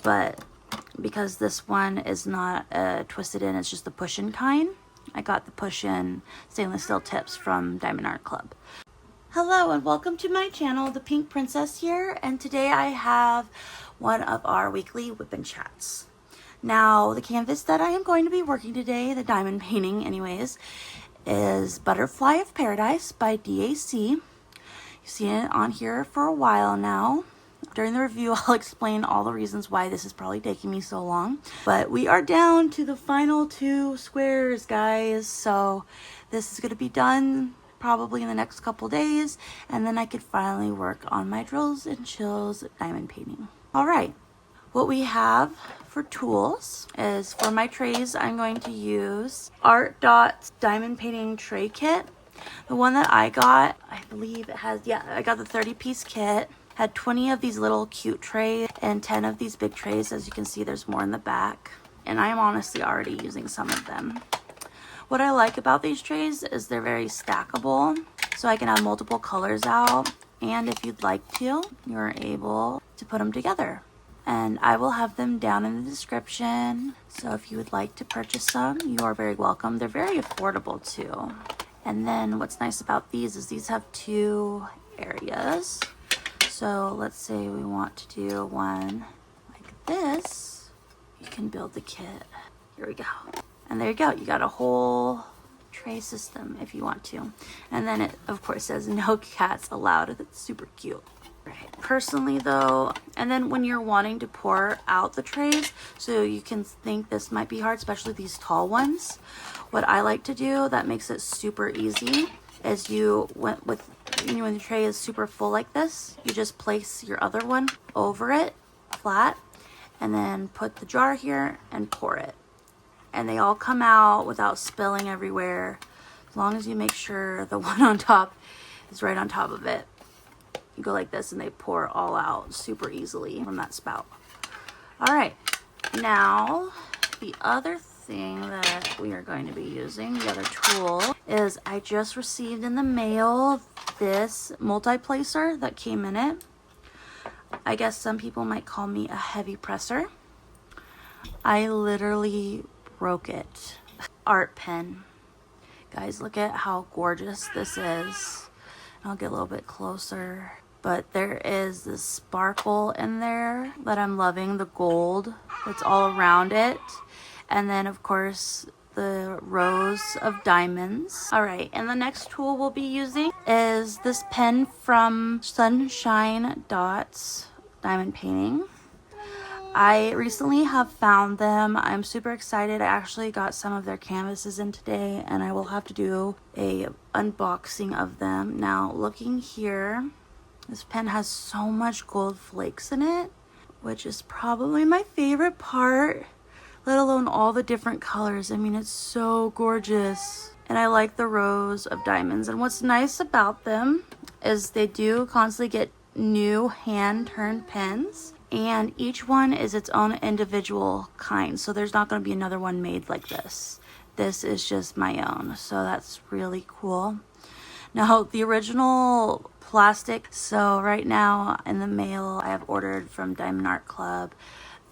but because this one is not twisted in, it's just the push-in kind, I got the push-in stainless steel tips from Diamond Art Club. Hello and welcome to my channel, The Pink Princess here, and today I have one of our weekly WIP Chats. Now, the canvas that I am going to be working today, the diamond painting anyways, is Butterfly of Paradise by DAC. You've seen it on here for a while now. During the review, I'll explain all the reasons why this is probably taking me so long. But we are down to the final 2 squares, guys. So this is going to be done probably in the next couple days. And then I could finally work on my drills and chills diamond painting. Alright, what we have for tools is for my trays, I'm going to use Art Dot's Diamond Painting Tray Kit. The one that I got, I believe it has, I got the 30-piece kit. Had 20 of these little cute trays and 10 of these big trays. As you can see, there's more in the back. And I am honestly already using some of them. What I like about these trays is they're very stackable. So I can have multiple colors out. And if you'd like to, you're able to put them together. And I will have them down in the description. So if you would like to purchase some, you are very welcome. They're very affordable too. And then what's nice about these is these have 2 areas. So let's say we want to do one like this. You can build the kit. Here we go. And there you go. You got a whole tray system if you want to. And then it, of course, says no cats allowed. That's super cute. Right. Personally, though, and then when you're wanting to pour out the trays, so you can think this might be hard, especially these tall ones. What I like to do that makes it super easy is when the tray is super full like this, you just place your other one over it flat and then put the jar here and pour it. And they all come out without spilling everywhere, as long as you make sure the one on top is right on top of it. You go like this and they pour all out super easily from that spout. All right, now the other thing that we are going to be using, the other tool, is I just received in the mail this multi-placer that came in it. I guess some people might call me a heavy presser. I literally broke it. Art pen. Guys, look at how gorgeous this is. I'll get a little bit closer. But there is this sparkle in there that I'm loving, the gold that's all around it. And then, of course, the rows of diamonds. All right, and the next tool we'll be using is this pen from Sunshine Dots Diamond Painting. I recently have found them. I'm super excited. I actually got some of their canvases in today, and I will have to do a unboxing of them. Now, looking here, this pen has so much gold flakes in it, which is probably my favorite part. Let alone all the different colors. I mean, it's so gorgeous. And I like the rows of diamonds. And what's nice about them is they do constantly get new hand-turned pens. And each one is its own individual kind. So there's not going to be another one made like this. This is just my own. So that's really cool. Now, the original plastic. So right now in the mail, I have ordered from Diamond Art Club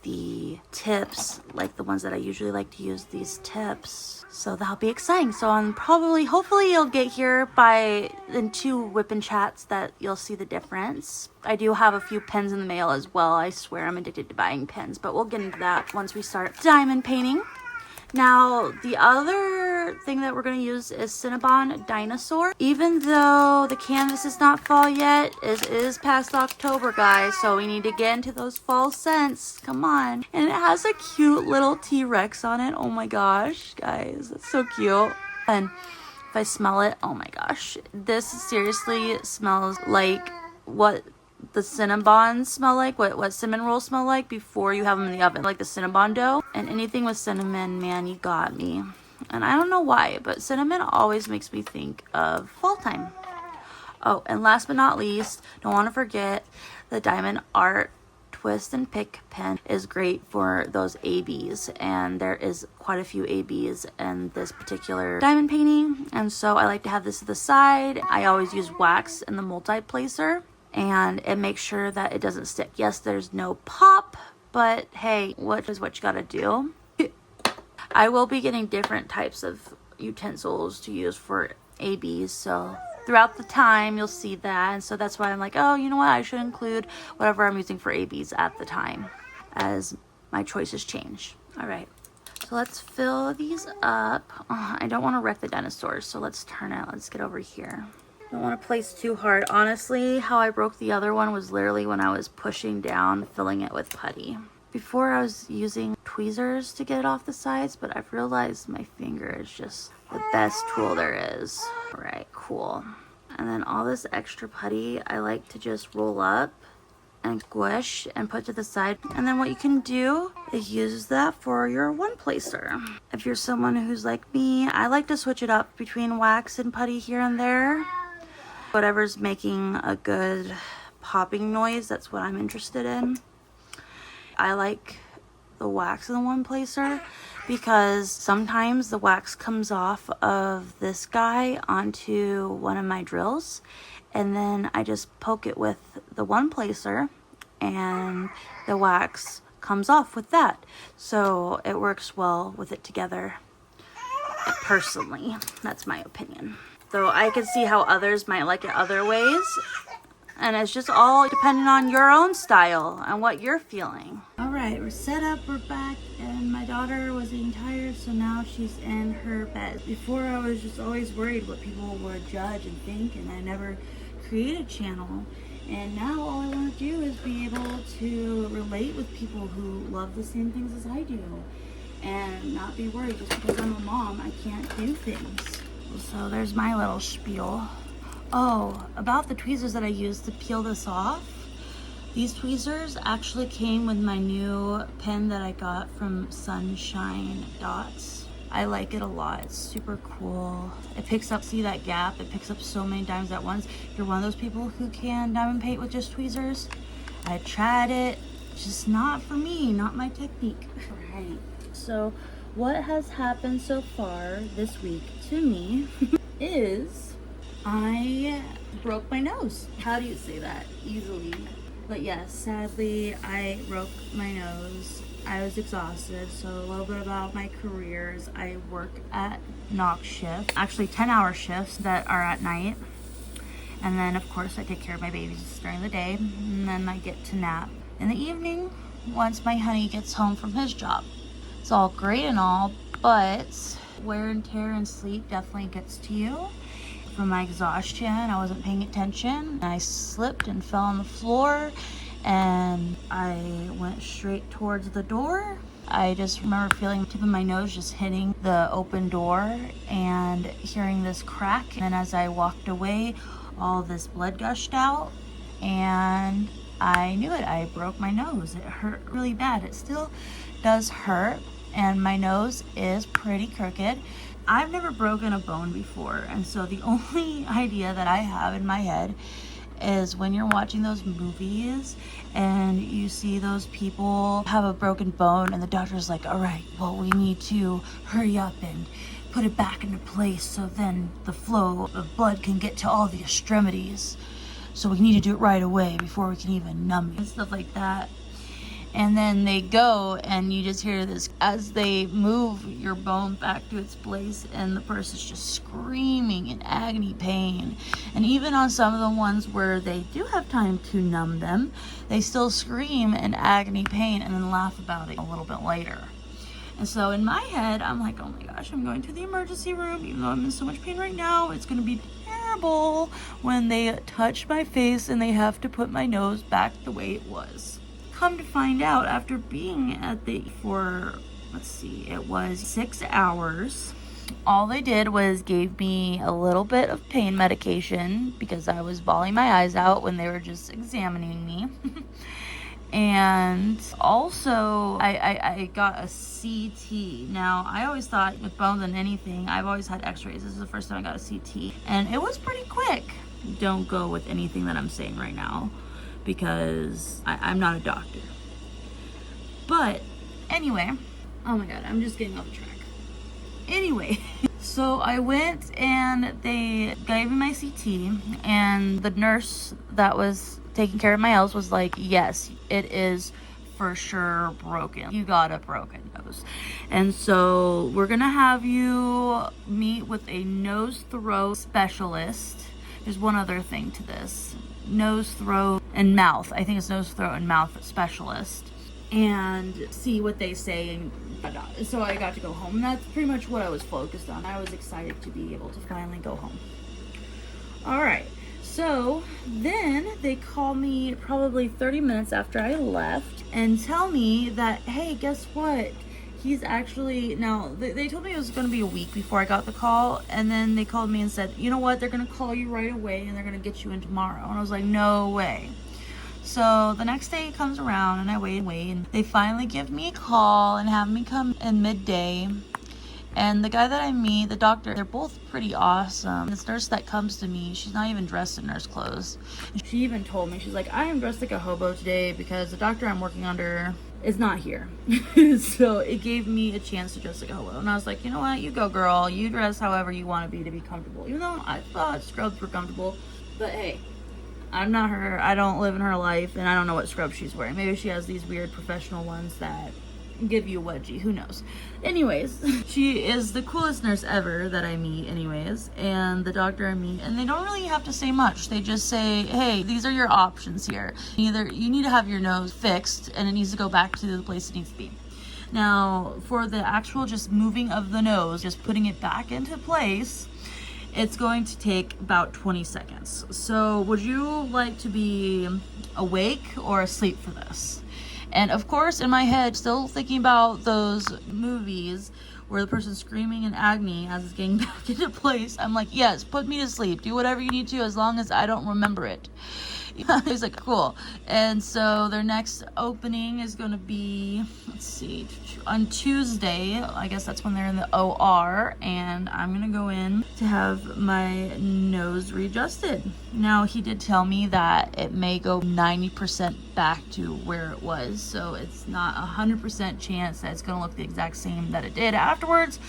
the tips, like the ones that I usually like to use, these tips. So that'll be exciting. So hopefully you'll get here in 2 WIP Chats that you'll see the difference. I do have a few pens in the mail as well. I swear I'm addicted to buying pens, but we'll get into that once we start diamond painting. Now, the other thing that we're going to use is Cinnabon Dinosaur. Even though the canvas is not fall yet, it is past October, guys, so we need to get into those fall scents. Come on. And it has a cute little T-Rex on it. Oh my gosh, guys, that's so cute. And if I smell it, oh my gosh. This seriously smells like what the Cinnabons smell like, what cinnamon rolls smell like before you have them in the oven, like the Cinnabon dough. And anything with cinnamon, man, you got me. And I don't know why, but cinnamon always makes me think of fall time. Oh, and last but not least, don't want to forget the Diamond Art Twist and Pick pen is great for those ABs, and there is quite a few ABs in this particular diamond painting, and so I like to have this to the side. I always use wax in the multi-placer, and it makes sure that it doesn't stick. Yes, there's no pop, But hey, what is what you gotta do. I will be getting different types of utensils to use for ABs, so throughout the time you'll see that, and so that's why I'm like, oh, you know what, I should include whatever I'm using for ABs at the time as my choices change. All right, so let's fill these up. I don't want to wreck the dinosaurs, so let's turn it. Let's get over here. Don't want to place too hard. Honestly, how I broke the other one was literally when I was pushing down, filling it with putty. Before I was using tweezers to get it off the sides, but I've realized my finger is just the best tool there is. All right, cool. And then all this extra putty, I like to just roll up and squish and put to the side. And then what you can do is use that for your one placer. If you're someone who's like me, I like to switch it up between wax and putty here and there. Whatever's making a good popping noise, that's what I'm interested in. I like the wax in the one placer because sometimes the wax comes off of this guy onto one of my drills, and then I just poke it with the one placer and the wax comes off with that. So it works well with it together. Personally, that's my opinion. Though I can see how others might like it other ways. And it's just all depending on your own style and what you're feeling. All right, we're set up, we're back, and my daughter was getting tired, so now she's in her bed. Before, I was just always worried what people would judge and think, and I never created a channel. And now all I want to do is be able to relate with people who love the same things as I do, and not be worried just because I'm a mom, I can't do things. So there's my little spiel. Oh, about the tweezers that I used to peel this off. These tweezers actually came with my new pen that I got from Sunshine Dots. I like it a lot. It's super cool. It picks up, see that gap? It picks up so many diamonds at once. If you're one of those people who can diamond paint with just tweezers, I tried it. Just not for me, not my technique. Right. So what has happened so far this week to me is I broke my nose. How do you say that? Easily. But yes, sadly, I broke my nose. I was exhausted. So a little bit about my careers. I work at knock shift, actually 10-hour shifts that are at night. And then of course I take care of my babies during the day. And then I get to nap in the evening once my honey gets home from his job. It's all great and all, but wear and tear and sleep definitely gets to you. From my exhaustion, I wasn't paying attention. I slipped and fell on the floor, and I went straight towards the door. I just remember feeling the tip of my nose just hitting the open door and hearing this crack. And as I walked away, all this blood gushed out, and I knew it. I broke my nose. It hurt really bad. It still does hurt, and my nose is pretty crooked. I've never broken a bone before, and so the only idea that I have in my head is when you're watching those movies and you see those people have a broken bone and the doctor's like, all right, well, we need to hurry up and put it back into place so then the flow of blood can get to all the extremities. So we need to do it right away before we can even numb it and stuff like that. And then they go and you just hear this as they move your bone back to its place, and the person's just screaming in agony pain. And even on some of the ones where they do have time to numb them, they still scream in agony pain and then laugh about it a little bit later. And so in my head, I'm like, oh my gosh, I'm going to the emergency room. Even though I'm in so much pain right now, it's going to be terrible when they touch my face and they have to put my nose back the way it was. Come to find out, after being at for, let's see, it was 6 hours. All they did was gave me a little bit of pain medication because I was bawling my eyes out when they were just examining me. And also, I got a CT. Now, I always thought with bones and anything, I've always had x-rays. This is the first time I got a CT. And it was pretty quick. Don't go with anything that I'm saying right now, because I'm not a doctor. But anyway, oh my god, I'm just getting off track. Anyway, so I went and they gave me my CT, and the nurse that was taking care of my L's was like, yes, it is for sure broken. You got a broken nose. And so we're gonna have you meet with a nose throat specialist. There's one other thing to this. Nose, throat, and mouth. I think it's nose, throat, and mouth specialist. And see what they say. And so I got to go home. And that's pretty much what I was focused on. I was excited to be able to finally go home. All right. So then they call me probably 30 minutes after I left and tell me that, hey, guess what? He's actually, now they told me it was going to be a week before I got the call. And then they called me and said, you know what? They're going to call you right away and they're going to get you in tomorrow. And I was like, no way. So the next day comes around and I wait and they finally give me a call and have me come in midday. And the guy that I meet, the doctor, they're both pretty awesome. This nurse that comes to me, she's not even dressed in nurse clothes. She even told me, she's like, I am dressed like a hobo today because the doctor I'm working under is not here. So it gave me a chance to dress like a hobo. And I was like, you know what? You go, girl. You dress however you want to be comfortable. Even though I thought scrubs were comfortable. But hey, I'm not her. I don't live in her life. And I don't know what scrubs she's wearing. Maybe she has these weird professional ones that give you a wedgie, who knows. Anyways, she is the coolest nurse ever that I meet anyways, and the doctor I meet, and they don't really have to say much. They just say, hey, these are your options here. Either you need to have your nose fixed and it needs to go back to the place it needs to be. Now for the actual just moving of the nose, just putting it back into place, it's going to take about 20 seconds. So would you like to be awake or asleep for this? And of course, in my head, still thinking about those movies where the person's screaming in agony as it's getting back into place. I'm like, yes, put me to sleep. Do whatever you need to as long as I don't remember it. He's like, cool. And so their next opening is going to be, let's see, on Tuesday. I guess that's when they're in the OR. And I'm going to go in to have my nose readjusted. Now, he did tell me that it may go 90% back to where it was. So it's not 100% chance that it's going to look the exact same that it did afterwards.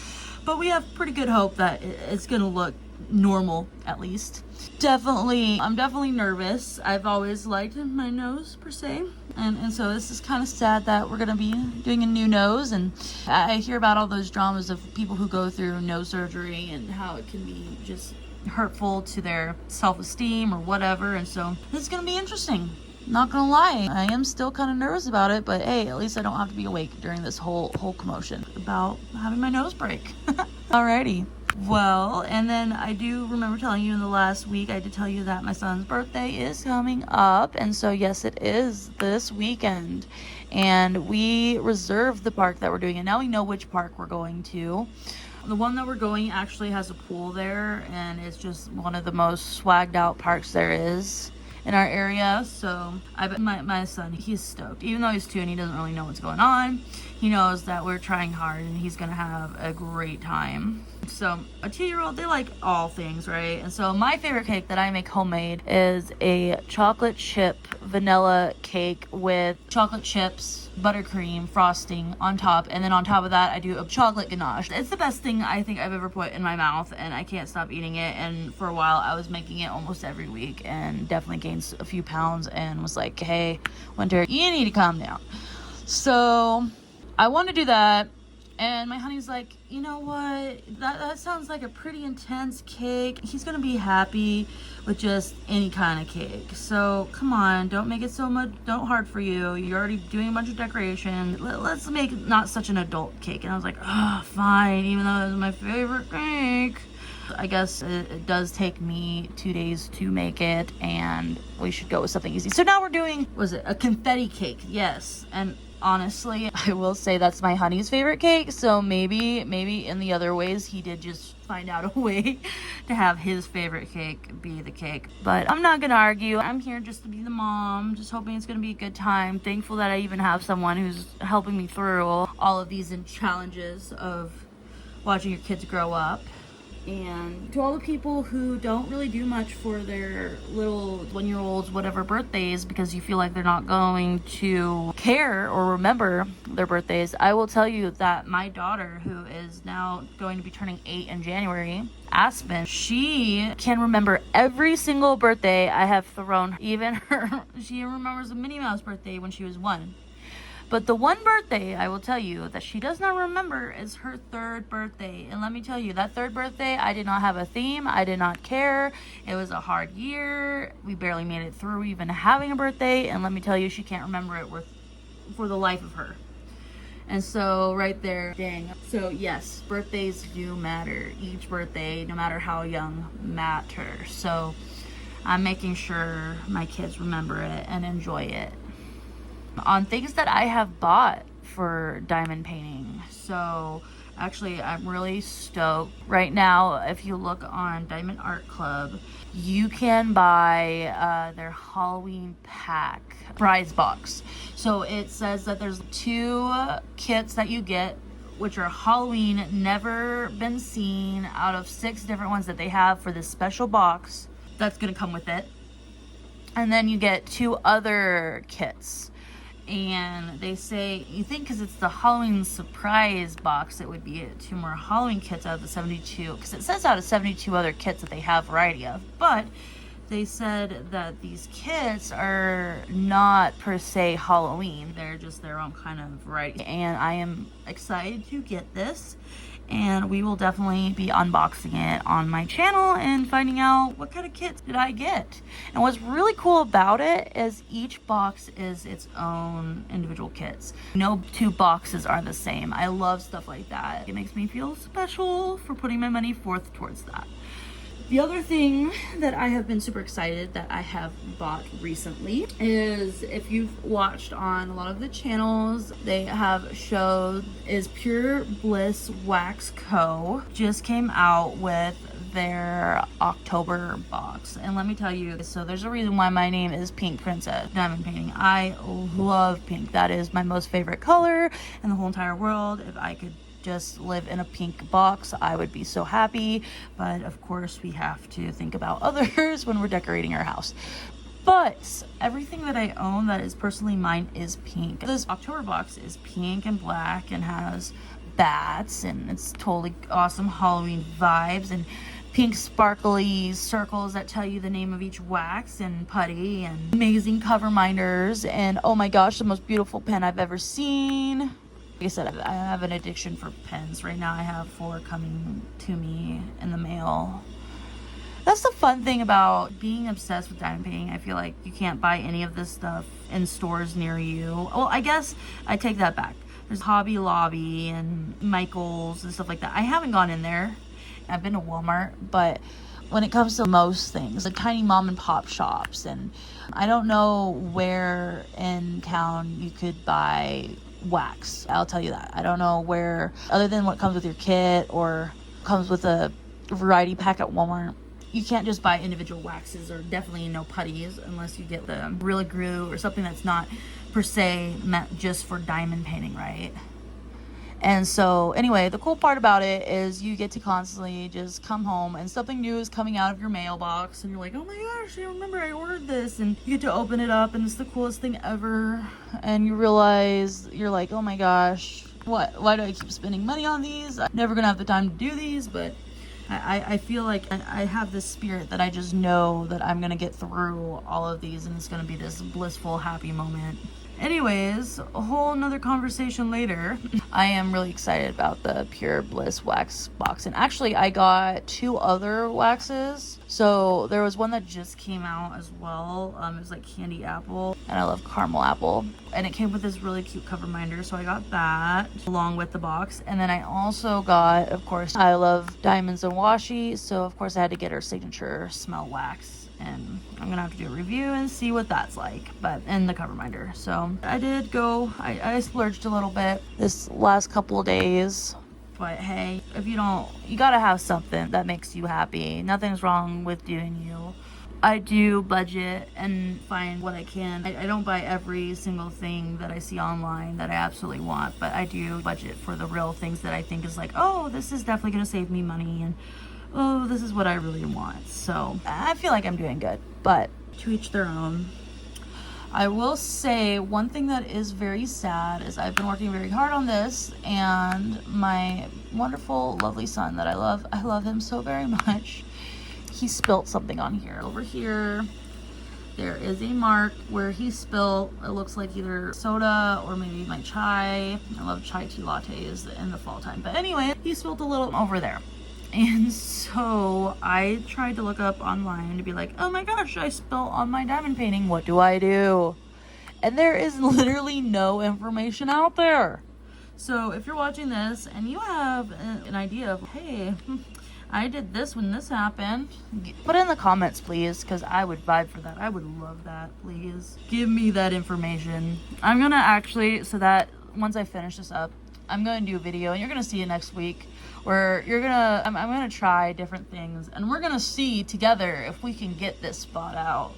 But we have pretty good hope that it's going to look normal, at least. I'm definitely nervous. I've always liked my nose per se, and so this is kind of sad that we're gonna be doing a new nose. And I hear about all those dramas of people who go through nose surgery and how it can be just hurtful to their self-esteem or whatever. And so this is gonna be interesting. Not gonna lie, I am still kind of nervous about it, but hey, at least I don't have to be awake during this whole commotion about having my nose break. Alrighty. Well, and then I do remember telling you in the last week, I did tell you that my son's birthday is coming up. And so, yes, it is this weekend. And we reserved the park that we're doing. And now we know which park we're going to. The one that we're going actually has a pool there. And it's just one of the most swagged out parks there is in our area. So I bet my son, he's stoked. Even though he's 2 and he doesn't really know what's going on, he knows that we're trying hard and he's gonna have a great time. So a 2-year-old, they like all things, right? And so my favorite cake that I make homemade is a chocolate chip vanilla cake with chocolate chips, buttercream, frosting on top. And then on top of that, I do a chocolate ganache. It's the best thing I think I've ever put in my mouth, and I can't stop eating it. And for a while, I was making it almost every week and definitely gained a few pounds and was like, hey, Winter, you need to calm down. So I want to do that. And my honey's like, you know what? That sounds like a pretty intense cake. He's going to be happy with just any kind of cake. So come on, don't make it so much, don't hard for you. You're already doing a bunch of decoration. Let's make not such an adult cake. And I was like, oh, fine, even though it was my favorite cake. I guess it does take me 2 days to make it, and we should go with something easy. So now we're doing, was it a confetti cake? Yes. And honestly, I will say that's my honey's favorite cake. So maybe in the other ways, he did just find out a way to have his favorite cake be the cake. But I'm not going to argue. I'm here just to be the mom, just hoping it's going to be a good time. Thankful that I even have someone who's helping me through all of these challenges of watching your kids grow up. And to all the people who don't really do much for their little 1-year-olds, whatever birthdays, because you feel like they're not going to care or remember their birthdays, I will tell you that my daughter, who is now going to be turning 8 in January, Aspen, she can remember every single birthday I have thrown. Even her, she remembers a Minnie Mouse birthday when she was 1. But the one birthday I will tell you that she does not remember is her 3rd birthday. And let me tell you, that 3rd birthday, I did not have a theme. I did not care. It was a hard year. We barely made it through even having a birthday. And let me tell you, she can't remember it for the life of her. And so right there, dang. So yes, birthdays do matter. Each birthday, no matter how young, matters. So I'm making sure my kids remember it and enjoy it. On things that I have bought for diamond painting. So actually, I'm really stoked. Right now, if you look on Diamond Art Club, you can buy their Halloween pack prize box. So it says that there's 2 kits that you get, which are Halloween, never been seen, out of 6 different ones that they have for this special box that's gonna come with it. And then you get 2 other kits. And they say, you think because it's the Halloween surprise box, it would be 2 more Halloween kits out of the 72, because it says out of 72 other kits that they have variety of. But they said that these kits are not per se Halloween, they're just their own kind of variety. And I am excited to get this, and we will definitely be unboxing it on my channel and finding out what kind of kits did I get. And what's really cool about it is each box is its own individual kits. No 2 boxes are the same. I love stuff like that. It makes me feel special for putting my money forth towards that. The other thing that I have been super excited that I have bought recently is, if you've watched on a lot of the channels, they have showed, is Pure Bliss Wax Co. just came out with their October box. And let me tell you, so there's a reason why my name is Pink Princess Diamond Painting. I love pink. That is my most favorite color in the whole entire world. If I could just live in a pink box, I would be so happy. But of course, we have to think about others when we're decorating our house. But everything that I own that is personally mine is pink. This October box is pink and black and has bats, and it's totally awesome Halloween vibes, and pink sparkly circles that tell you the name of each wax, and putty, and amazing cover minders, and oh my gosh, the most beautiful pen I've ever seen. Like I said, I have an addiction for pens. Right now I have 4 coming to me in the mail. That's the fun thing about being obsessed with diamond painting. I feel like you can't buy any of this stuff in stores near you. Well, I guess I take that back. There's Hobby Lobby and Michael's and stuff like that. I haven't gone in there. I've been to Walmart, but when it comes to most things, the tiny mom and pop shops, and I don't know where in town you could buy wax. I'll tell you that. I don't know where, other than what comes with your kit or comes with a variety pack at Walmart. You can't just buy individual waxes, or definitely no putties unless you get the Gorilla Glue or something that's not per se meant just for diamond painting, right? And so anyway, the cool part about it is you get to constantly just come home and something new is coming out of your mailbox, and you're like, oh my gosh, I remember I ordered this, and you get to open it up and it's the coolest thing ever. And you realize, you're like, oh my gosh, why do I keep spending money on these? I'm never gonna have the time to do these. But I feel like I have this spirit that I just know that I'm gonna get through all of these, and it's gonna be this blissful, happy moment. Anyways, a whole nother conversation later. I am really excited about the Pure Bliss wax box, and actually I got 2 other waxes. So there was one that just came out as well. It was like candy apple, and I love caramel apple, and it came with this really cute cover minder, so I got that along with the box. And then I also got, of course, I love diamonds and washi, so of course I had to get her signature smell wax, and I'm gonna have to do a review and see what that's like, but in the cover minder. So I did go, I splurged a little bit this last couple of days. But hey, if you gotta have something that makes you happy. Nothing's wrong with doing you. I do budget and find what I can. I don't buy every single thing that I see online that I absolutely want, but I do budget for the real things that I think is like, oh, this is definitely gonna save me money, and oh, this is what I really want. So I feel like I'm doing good, but to each their own. I will say one thing that is very sad is I've been working very hard on this, and my wonderful, lovely son that I love him so very much, he spilt something on here. Over here, there is a mark where he spilled, it looks like either soda or maybe my chai. I love chai tea lattes in the fall time. But anyway, he spilled a little over there. And so I tried to look up online to be like, oh my gosh, I spilled on my diamond painting. What do I do? And there is literally no information out there. So if you're watching this and you have an idea of, hey, I did this when this happened, put it in the comments, please, because I would vibe for that. I would love that. Please give me that information. I'm gonna actually, so that once I finish this up, I'm gonna do a video, and you're gonna see it next week, where I'm gonna try different things, and we're gonna see together if we can get this spot out.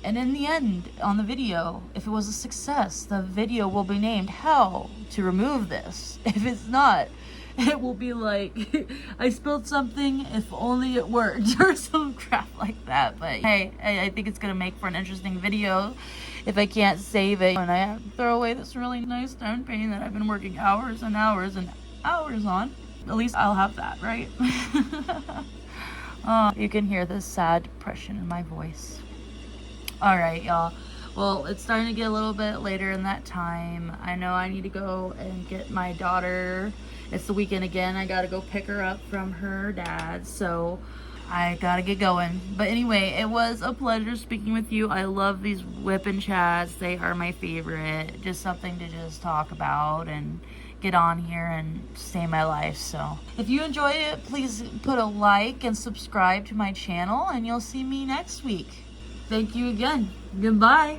And in the end, on the video, if it was a success, the video will be named How to Remove This. If it's not, it will be like, I spilled something, if only it worked, or some crap like that. But hey, I think it's gonna make for an interesting video if I can't save it. And I have to throw away this really nice diamond painting that I've been working hours and hours and hours on. At least I'll have that, right? You can hear the sad depression in my voice. All right, y'all. Well, it's starting to get a little bit later in that time. I know I need to go and get my daughter. It's the weekend again. I gotta go pick her up from her dad, so I gotta get going. But anyway, it was a pleasure speaking with you. I love these WIP and chats. They are my favorite. Just something to just talk about and get on here and stay my life. So if you enjoyed it, please put a like and subscribe to my channel, and you'll see me next week. Thank you again. Goodbye.